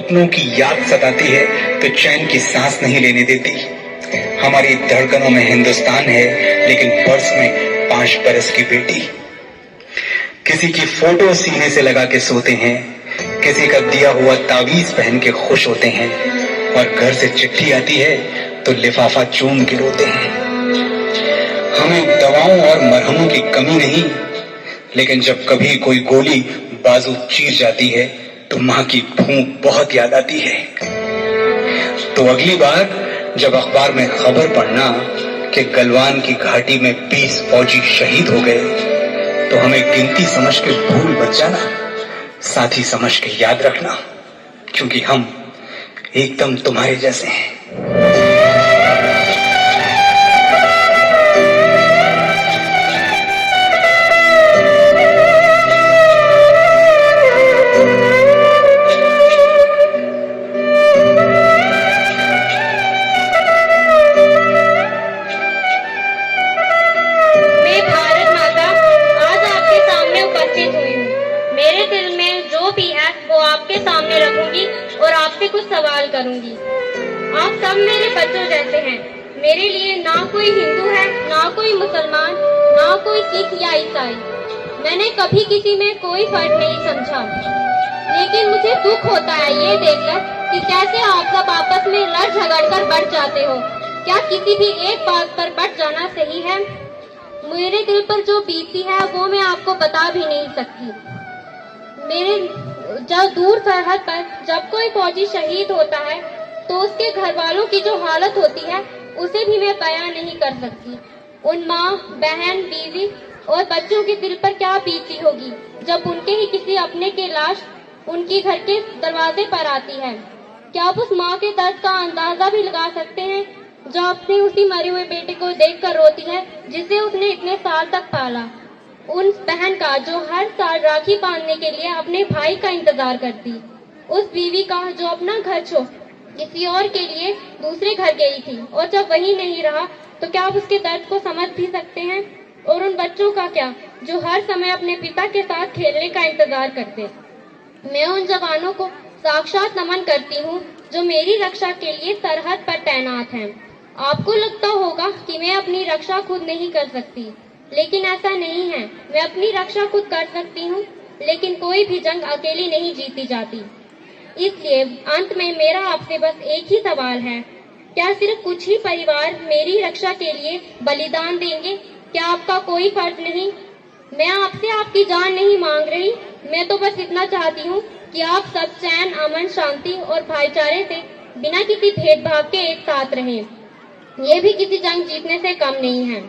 अपनों की याद सताती है तो चैन की सांस नहीं लेने देती। हमारी धड़कनों में हिंदुस्तान है, लेकिन पर्स में 5 बरस की बेटी। किसी की फोटो सीने से लगा के सोते हैं, किसी का दिया हुआ तावीज पहन के खुश होते हैं, और घर से चिट्ठी आती है तो लिफाफा चूम के रोते हैं। हमें दवाओं और मरहमों की कमी नहीं, लेकिन जब कभी कोई गोली बाजू चीर जाती है तो मां की फूंक बहुत याद आती है। तो अगली बार जब अखबार में खबर पढ़ना कि गलवान की घाटी में 20 फौजी शहीद हो गए, तो हमें गिनती समझ के भूल मत जाना, साथी समझ के याद रखना, क्योंकि हम एकदम तुम्हारे जैसे हैं। आपके सामने रखूंगी और आपसे कुछ सवाल करूंगी। आप सब मेरे बच्चों जैसे हैं। मेरे लिए ना कोई हिंदू है, ना कोई मुसलमान, ना कोई सिख या ईसाई। मैंने कभी किसी में कोई फर्क नहीं समझा, लेकिन मुझे दुख होता है ये देखकर कि कैसे आप सब आपस में लड़ झगड़ कर बढ़ जाते हो। क्या किसी भी एक बात पर बढ़ जाना सही है? मेरे दिल पर जो बीतती है वो मैं आपको बता भी नहीं सकती। मेरे जब दूर सरहद पर जब कोई फौजी शहीद होता है तो उसके घर वालों की जो हालत होती है उसे भी मैं बयां नहीं कर सकती। उन माँ, बहन, बीवी और बच्चों के दिल पर क्या बीती होगी जब उनके ही किसी अपने की लाश उनकी घर के दरवाजे पर आती है। क्या आप उस माँ के दर्द का अंदाजा भी लगा सकते हैं जो अपने उसी मरे हुए बेटे को देखकर रोती है जिसे उसने इतने साल तक पाला? उन बहन का जो हर साल राखी बांधने के लिए अपने भाई का इंतजार करती, उस बीवी का जो अपना घर छोड़ किसी और के लिए दूसरे घर गई थी और जब वही नहीं रहा तो क्या आप उसके दर्द को समझ भी सकते हैं? और उन बच्चों का क्या जो हर समय अपने पिता के साथ खेलने का इंतजार करते। मैं उन जवानों को साक्षात नमन करती हूँ जो मेरी रक्षा के लिए सरहद पर तैनात हैं। आपको लगता होगा कि मैं अपनी रक्षा खुद नहीं कर सकती, लेकिन ऐसा नहीं है। मैं अपनी रक्षा खुद कर सकती हूँ, लेकिन कोई भी जंग अकेली नहीं जीती जाती। इसलिए अंत में मेरा आपसे बस एक ही सवाल है, क्या सिर्फ कुछ ही परिवार मेरी रक्षा के लिए बलिदान देंगे? क्या आपका कोई फर्ज नहीं? मैं आपसे आपकी जान नहीं मांग रही, मैं तो बस इतना चाहती हूँ कि आप सब चैन, अमन, शांति और भाईचारे से बिना किसी भेदभाव के एक साथ रहें। ये भी किसी जंग जीतने से कम नहीं है।